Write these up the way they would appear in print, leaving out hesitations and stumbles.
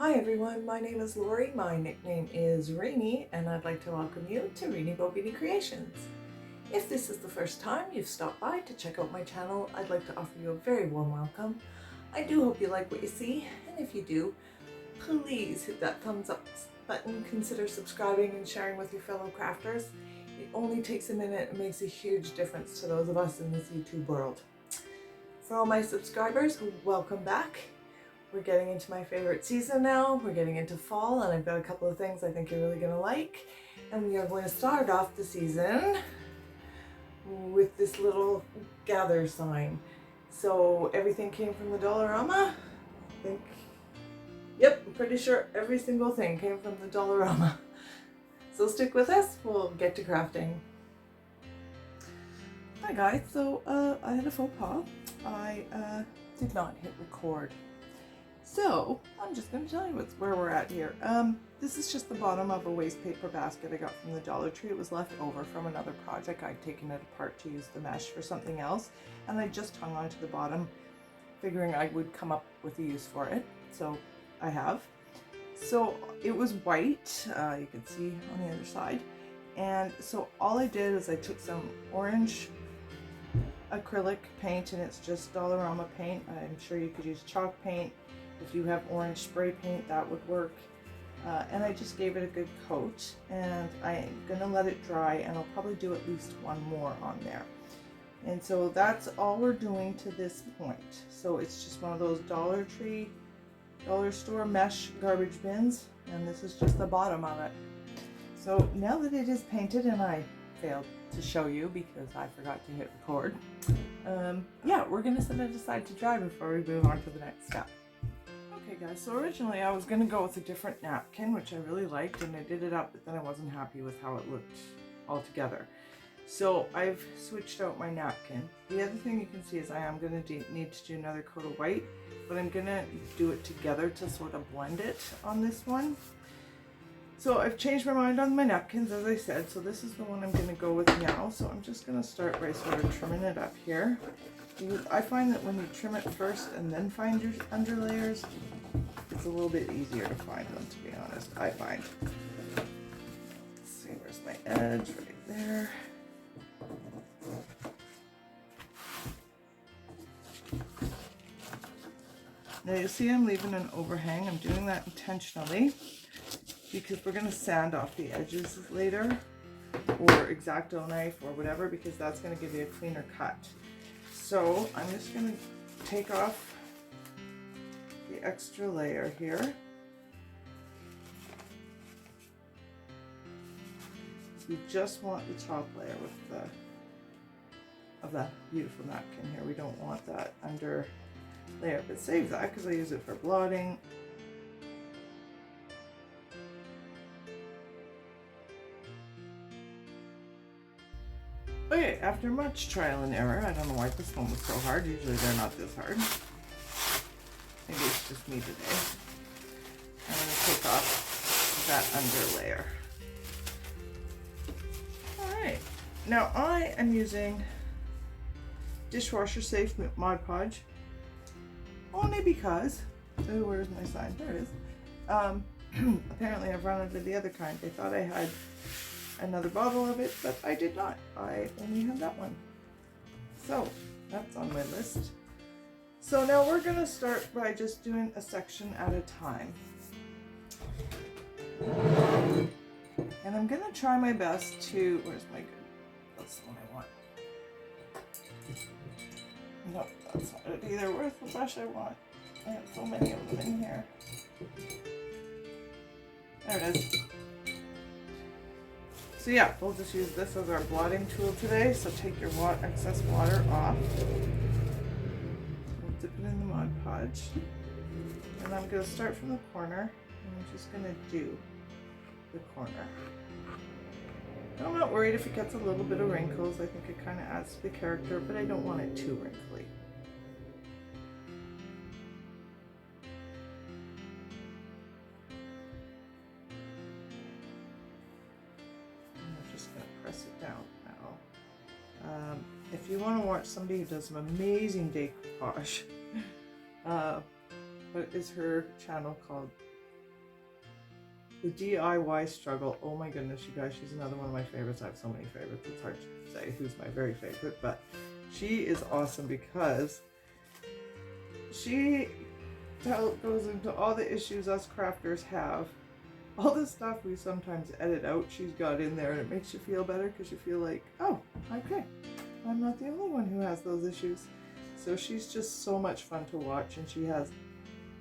Hi everyone, my name is Lori, my nickname is Rainy, and I'd like to welcome you to Rainy Bobini Creations. If this is the first time you've stopped by to check out my channel, I'd like to offer you a very warm welcome. I do hope you like what you see, and if you do, please hit that thumbs up button, consider subscribing and sharing with your fellow crafters. It only takes a minute and makes a huge difference to those of us in this YouTube world. For all my subscribers, welcome back. We're getting into my favorite season now. We're getting into fall, and I've got a couple of things I think you're really gonna like. And we are going to start off the season with this little gather sign. So everything came from the Dollarama. I think, yep, I'm pretty sure every single thing came from the Dollarama. So stick with us, we'll get to crafting. Hi guys, so I had a faux pas. I did not hit record. So I'm just going to tell you where we're at here. This is just the bottom of a waste paper basket I got from the Dollar Tree. It was left over from another project. I'd taken it apart to use the mesh for something else, and I just hung onto the bottom, figuring I would come up with a use for it. So I have. So it was white, you can see on the other side. And so all I did was I took some orange acrylic paint, and it's just Dollarama paint. I'm sure you could use chalk paint. If you have orange spray paint, that would work. And I just gave it a good coat, and I'm gonna let it dry, and I'll probably do at least one more on there. And so that's all we're doing to this point. So it's just one of those Dollar Tree, dollar store mesh garbage bins, and this is just the bottom of it. So now that it is painted, and I failed to show you because I forgot to hit record, yeah, we're gonna set it aside to dry before we move on to the next step. Okay guys, so originally I was going to go with a different napkin, which I really liked, and I did it up, but then I wasn't happy with how it looked altogether. So I've switched out my napkin. The other thing you can see is I am going to need to do another coat of white, but I'm going to do it together to sort of blend it on this one. So I've changed my mind on my napkins, as I said, so this is the one I'm going to go with now. So I'm just going to start by sort of trimming it up here. I find that when you trim it first and then find your under layers, it's a little bit easier to find them, to be honest, I find. Let's see, where's my edge? Right there. Now you see I'm leaving an overhang. I'm doing that intentionally because we're going to sand off the edges later, or X-Acto knife or whatever, because that's going to give you a cleaner cut. So I'm just going to take off the extra layer here. We just want the top layer with of that beautiful napkin here. We don't want that under layer, but save that because I use it for blotting. Okay, after much trial and error, I don't know why this one was so hard. Usually they're not this hard. Maybe it's just me today. I'm going to take off that under layer. Alright, now I am using dishwasher safe Mod Podge, only because, oh, where's my sign? There it is. Apparently I've run out of the other kind. They thought I had another bottle of it, but I did not. I only have that one. So that's on my list. So now we're going to start by just doing a section at a time. And I'm going to try my best to, where's my good, that's the one I want. No, that's not it either. Where's the brush I want? I have so many of them in here. There it is. So yeah, we'll just use this as our blotting tool today. So take your excess water off. We'll dip it in the Mod Podge. And I'm going to start from the corner. And I'm just going to do the corner. I'm not worried if it gets a little bit of wrinkles. I think it kind of adds to the character, but I don't want it too wrinkly. If you want to watch somebody who does some amazing decoupage, what is her channel called? The DIY struggle. Oh my goodness, you guys, she's another one of my favorites. I have so many favorites. It's hard to say who's my very favorite, but she is awesome because she goes into all the issues us crafters have. All the stuff we sometimes edit out, she's got in there, and it makes you feel better because you feel like, oh, okay, I'm not the only one who has those issues. So she's just so much fun to watch, and she has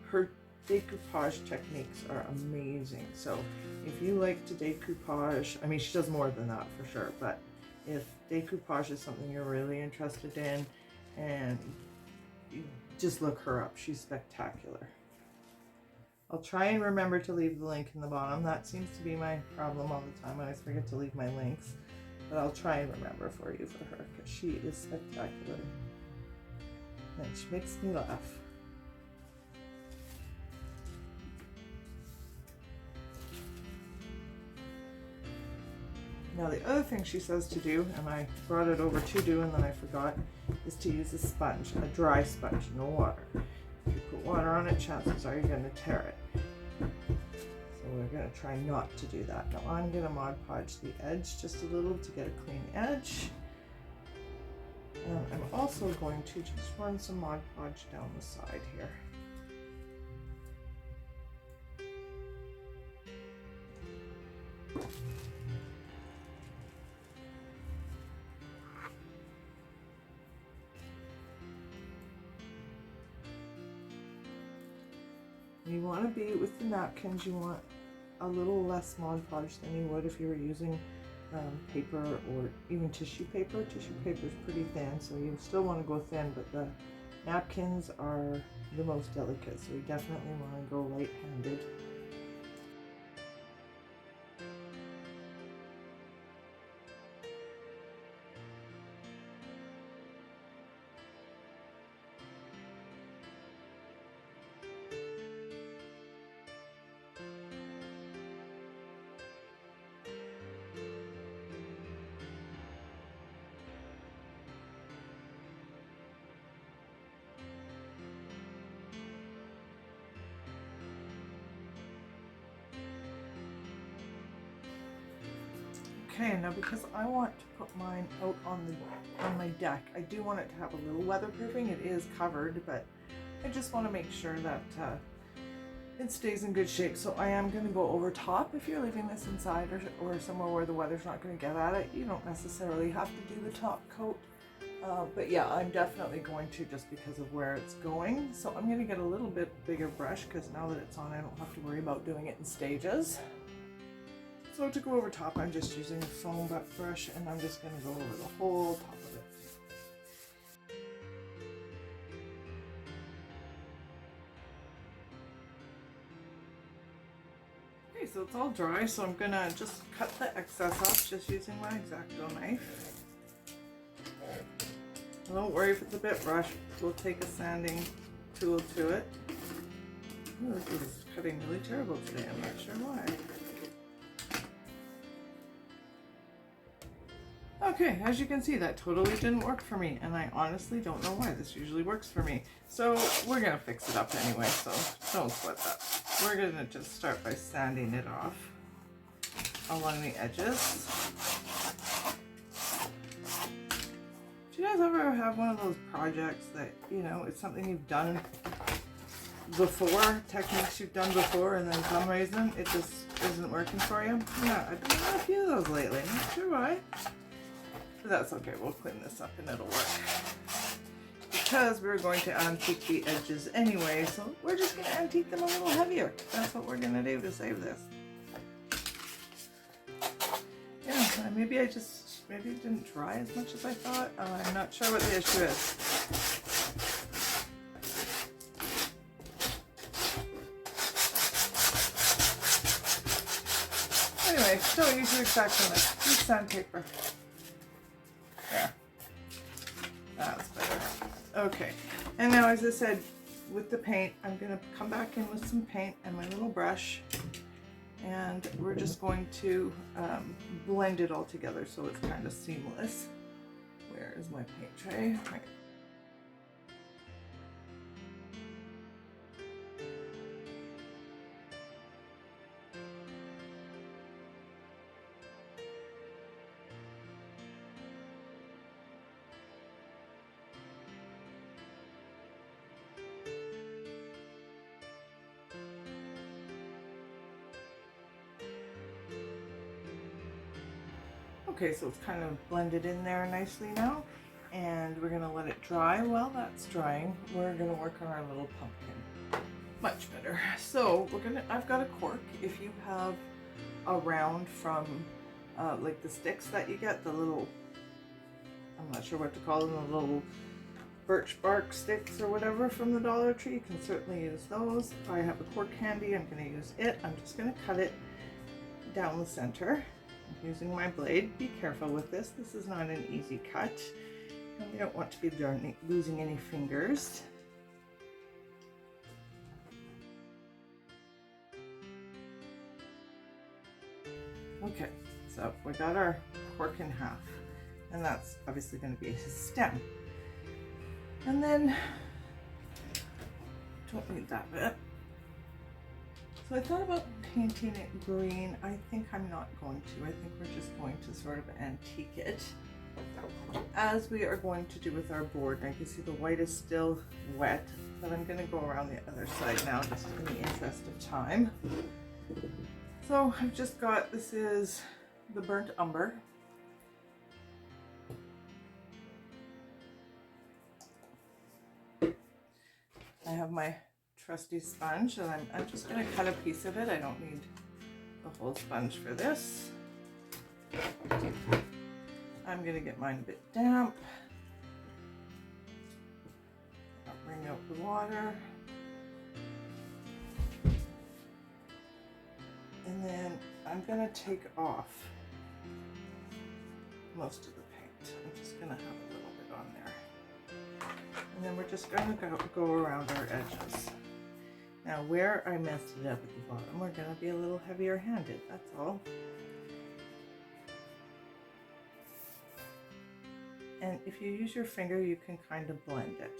her decoupage techniques are amazing. So if you like to decoupage, I mean, she does more than that for sure, but if decoupage is something you're really interested in, and just look her up, she's spectacular. I'll try and remember to leave the link in the bottom. That seems to be my problem all the time. I always forget to leave my links, but I'll try and remember for you for her because she is spectacular and she makes me laugh. Now the other thing she says to do, and I brought it over to do and then I forgot, is to use a sponge, a dry sponge, no water. If you put water on it, chances are you're going to tear it. So we're going to try not to do that. Now I'm going to Mod Podge the edge just a little to get a clean edge. And I'm also going to just run some Mod Podge down the side here. You want to be with the napkins, you want a little less Mod Podge than you would if you were using paper or even tissue paper. Tissue paper is pretty thin, so you still want to go thin, but the napkins are the most delicate, so you definitely want to go light-handed. Okay, now because I want to put mine out on my deck, I do want it to have a little weatherproofing. It is covered, but I just want to make sure that it stays in good shape. So I am going to go over top. If you're leaving this inside or somewhere where the weather's not going to get at it, you don't necessarily have to do the top coat. But yeah, I'm definitely going to, just because of where it's going. So I'm going to get a little bit bigger brush because now that it's on, I don't have to worry about doing it in stages. So to go over top, I'm just using a foam butt brush, and I'm just going to go over the whole top of it. Okay, so it's all dry, so I'm going to just cut the excess off just using my X-Acto knife. Don't worry if it's a bit rough, we'll take a sanding tool to it. Ooh, this is cutting really terrible today, I'm not sure why. Okay, as you can see, that totally didn't work for me, and I honestly don't know why. This usually works for me. So we're gonna fix it up anyway, so don't sweat that. We're gonna just start by sanding it off along the edges. Do you guys ever have one of those projects that, you know, it's something you've done before, techniques you've done before, and then for some reason it just isn't working for you? Yeah, I've done a few of those lately. I'm not sure why. But that's okay, we'll clean this up and it'll work. Because we're going to antique the edges anyway, so we're just going to antique them a little heavier. That's what we're going to do to save this. Yeah, maybe it didn't dry as much as I thought. I'm not sure what the issue is. Anyway, still use your X-Acto knife. Use sandpaper. There. That's better. Okay. And now, as I said, with the paint, I'm going to come back in with some paint and my little brush. And we're just going to blend it all together so it's kind of seamless. Where is my paint tray? Right. Okay, so it's kind of blended in there nicely now, and we're gonna let it dry. While that's drying, we're gonna work on our little pumpkin. Much better. So I've got a cork. If you have a round from like the sticks that you get, the little, I'm not sure what to call them, the little birch bark sticks or whatever from the Dollar Tree, you can certainly use those. If I have a cork handy, I'm going to use it. I'm just going to cut it down the center. I'm using my blade. Be careful with this. This is not an easy cut, and we don't want to be losing any fingers. Okay, so we got our cork in half, and that's obviously going to be his stem. And then, don't need that bit. So I thought about painting it green. I think I'm not going to. I think we're just going to sort of antique it, as we are going to do with our board. And I can see the white is still wet, but I'm going to go around the other side now, just in the interest of time. So I've just got, this is the burnt umber. I have my trusty sponge, and I'm just going to cut a piece of it. I don't need the whole sponge for this. I'm going to get mine a bit damp. I'll bring out the water. And then I'm going to take off most of the paint. I'm just going to have a little bit on there. And then we're just going to go around our edges. Now where I messed it up at the bottom, we're going to be a little heavier handed, that's all. And if you use your finger, you can kind of blend it.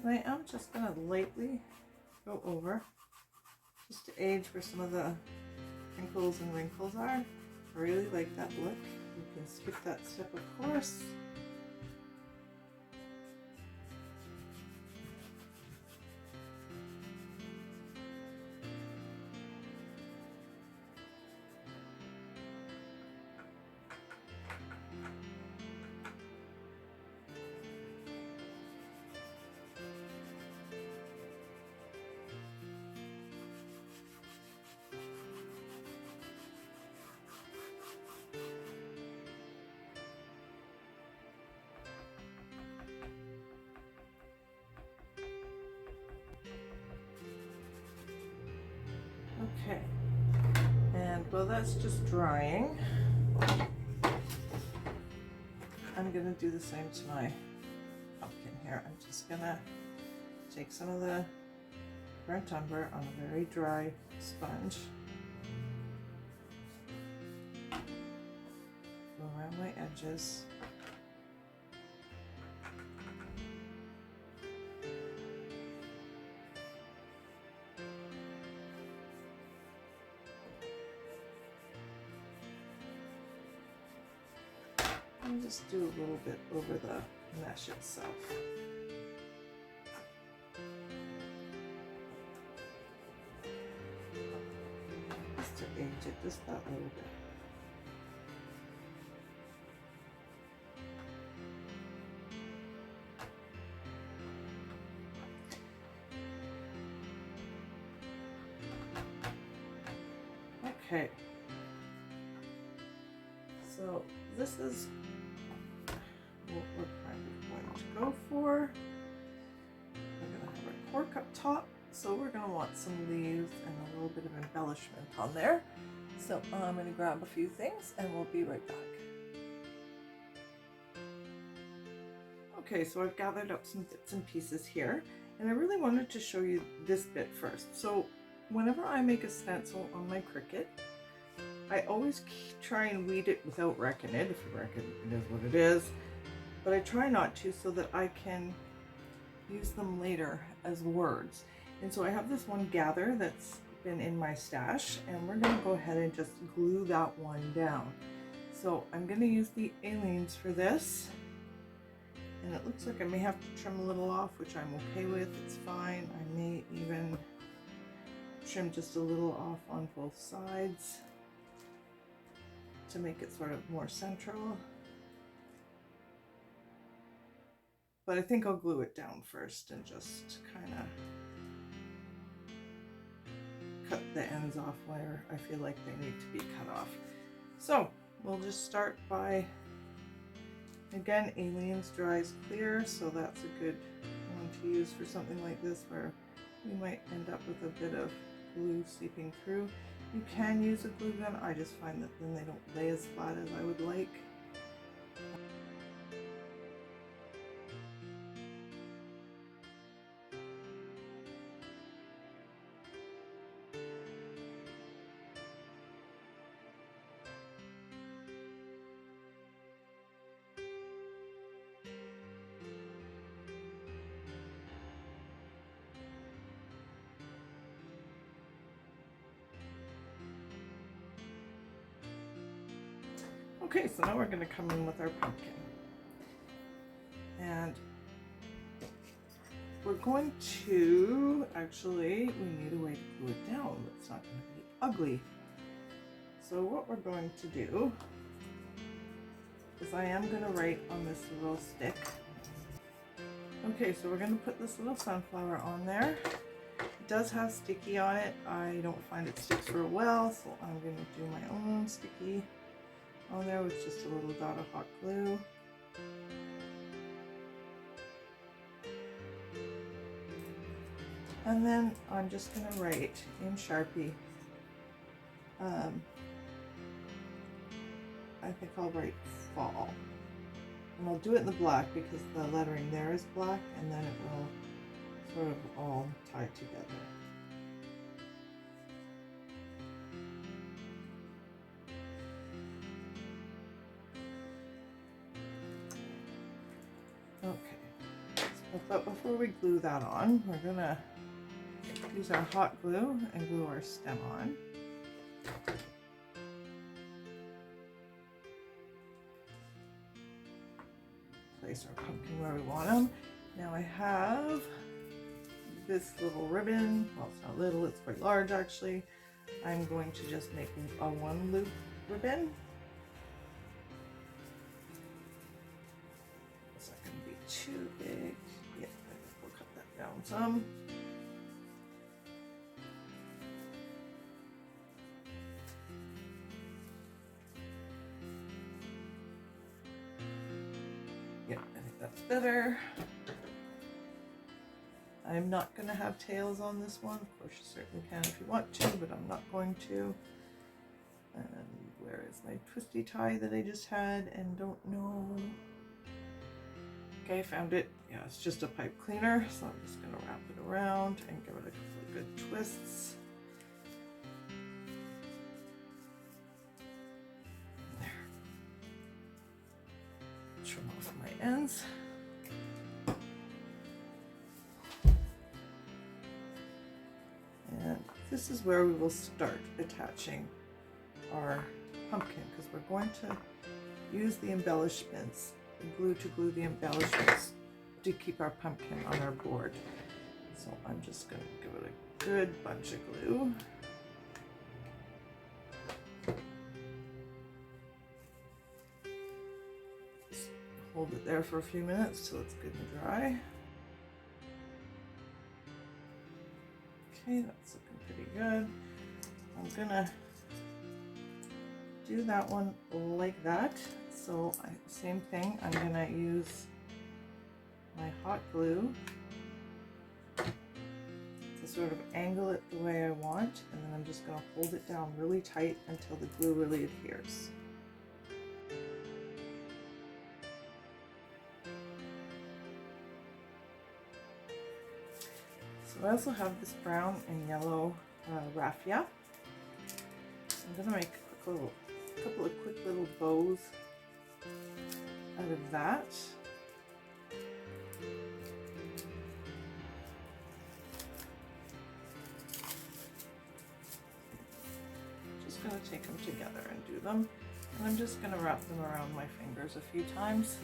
And I am just going to lightly go over, just to age where some of the crinkles and wrinkles are. I really like that look. You can skip that step, of course. Okay, and while that's just drying, I'm gonna do the same to my pumpkin here. I'm just gonna take some of the burnt umber on a very dry sponge, go around my edges. And just do a little bit over the mesh itself. Just to age it just that little bit. Okay, so this is what we're kind of going to go for. We're going to have our cork up top, so we're going to want some leaves and a little bit of embellishment on there. So I'm going to grab a few things and we'll be right back. Okay, so I've gathered up some bits and pieces here, and I really wanted to show you this bit first. So whenever I make a stencil on my Cricut, I always try and weed it without wrecking it. If you wreck it, it is what it is. But I try not to, so that I can use them later as words. And so I have this one gather that's been in my stash, and we're going to go ahead and just glue that one down. So I'm going to use the aliens for this. And it looks like I may have to trim a little off, which I'm okay with. It's fine. I may even trim just a little off on both sides to make it sort of more central. But I think I'll glue it down first and just kind of cut the ends off where I feel like they need to be cut off. So we'll just start by, again, Aliens dries clear, so that's a good one to use for something like this where we might end up with a bit of glue seeping through. You can use a glue gun. I just find that then they don't lay as flat as I would like. Okay, so now we're going to come in with our pumpkin. And we're going to, actually, we need a way to glue it down that's not going to be ugly. So what we're going to do is I am going to write on this little stick. Okay, so we're going to put this little sunflower on there. It does have sticky on it. I don't find it sticks real well, so I'm going to do my own sticky on there with just a little dot of hot glue. And then I'm just going to write in Sharpie. I think I'll write fall. And I'll do it in the black because the lettering there is black, and then it will sort of all tie together. Okay, but before we glue that on, we're gonna use our hot glue and glue our stem on. Place our pumpkin where we want them. Now I have this little ribbon. Well, it's not little, it's quite large actually. I'm going to just make a one loop ribbon. It's not going to be too big. Yeah, I think we'll cut that down some. Yeah, I think that's better. I'm not going to have tails on this one. Of course, you certainly can if you want to, but I'm not going to. And where is my twisty tie that I just had and don't know? Okay, found it. Yeah, it's just a pipe cleaner, so I'm just going to wrap it around and give it a couple of good twists. There. Trim off my ends. And this is where we will start attaching our pumpkin, because we're going to use the embellishments, the glue to glue the embellishments to keep our pumpkin on our board. So I'm just going to give it a good bunch of glue. Just hold it there for a few minutes till it's good and dry. Okay, that's looking pretty good. I'm gonna do that one like that. So same thing, I'm gonna use my hot glue to sort of angle it the way I want, and then I'm just gonna hold it down really tight until the glue really adheres. So I also have this brown and yellow raffia. I'm gonna make a couple of quick little bows out of that. Just gonna take them together and do them. And I'm just gonna wrap them around my fingers a few times.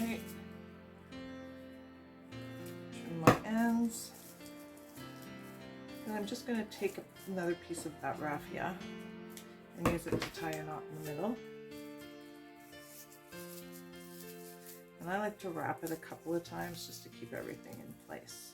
Okay. Trim my ends. And I'm just going to take another piece of that raffia and use it to tie a knot in the middle. And I like to wrap it a couple of times just to keep everything in place.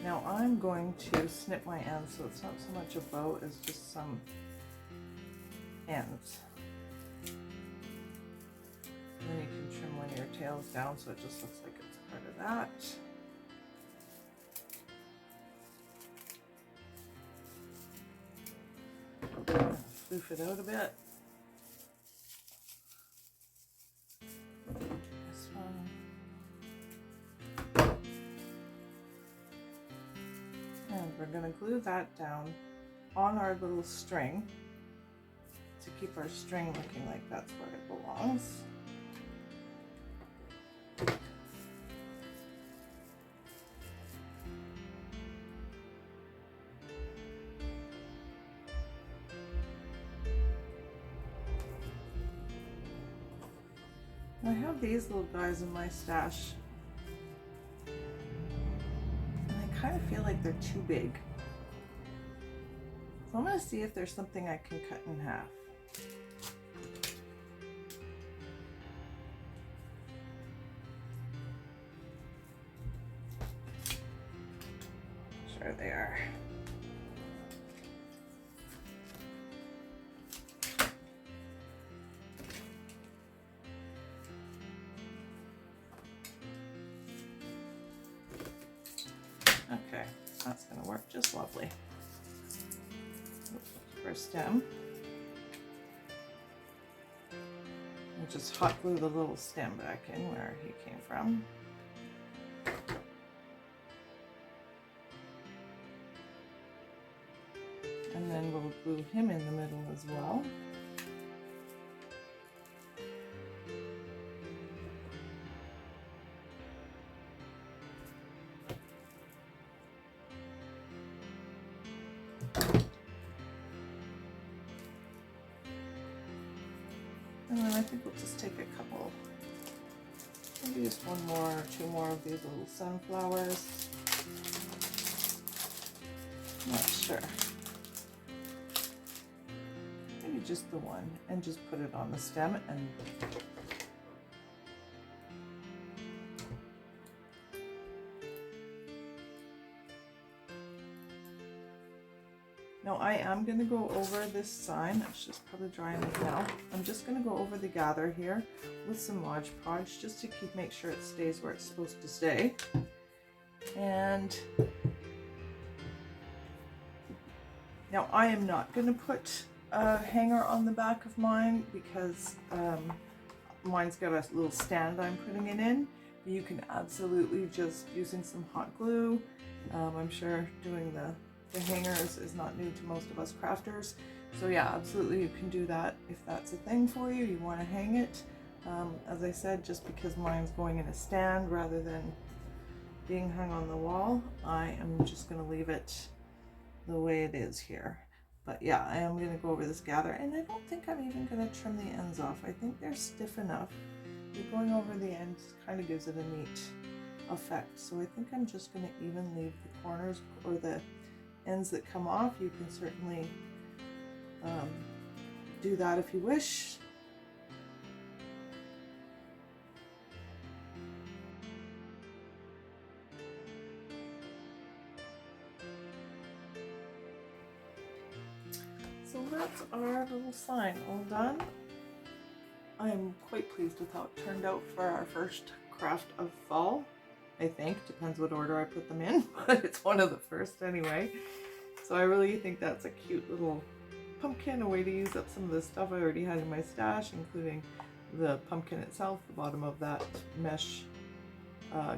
Now I'm going to snip my ends so it's not so much a bow as just some ends. And then you can trim one of your tails down so it just looks like it's part of that. Floof it out a bit. This one. And we're going to glue that down on our little string to keep our string looking like that's where it belongs. I have these little guys in my stash, and I kind of feel like they're too big. So I'm going to see if there's something I can cut in half. Sure they are. Okay, that's going to work just lovely. For a stem. And just hot glue the little stem back in where he came from. And then we'll glue him in the middle as well. And then I think we'll just take a couple, maybe just one more or two more of these little sunflowers. Not sure. Maybe just the one, and just put it on the stem and now I am going to go over this sign. It's just probably drying right now. I'm just going to go over the gather here with some Mod Podge just to make sure it stays where it's supposed to stay. And now I am not going to put a hanger on the back of mine because mine's got a little stand I'm putting it in. You can absolutely just using some hot glue. I'm sure doing the hangers is not new to most of us crafters. So yeah, absolutely you can do that if that's a thing for you. You want to hang it. As I said, just because mine's going in a stand rather than being hung on the wall, I am just going to leave it the way it is here. But yeah, I am going to go over this gather, and I don't think I'm even going to trim the ends off. I think they're stiff enough. Going over the ends kind of gives it a neat effect. So I think I'm just going to even leave the corners or the ends that come off. You can certainly do that if you wish. So that's our little sign all done. I'm quite pleased with how it turned out for our first craft of fall. I think, depends what order I put them in, but it's one of the first anyway. So I really think that's a cute little pumpkin, a way to use up some of the stuff I already had in my stash, including the pumpkin itself, the bottom of that mesh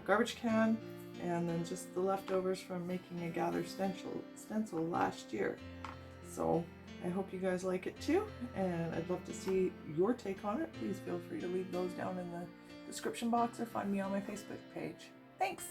garbage can, and then just the leftovers from making a gather stencil last year. So I hope you guys like it too, and I'd love to see your take on it. Please feel free to leave those down in the description box or find me on my Facebook page. Thanks!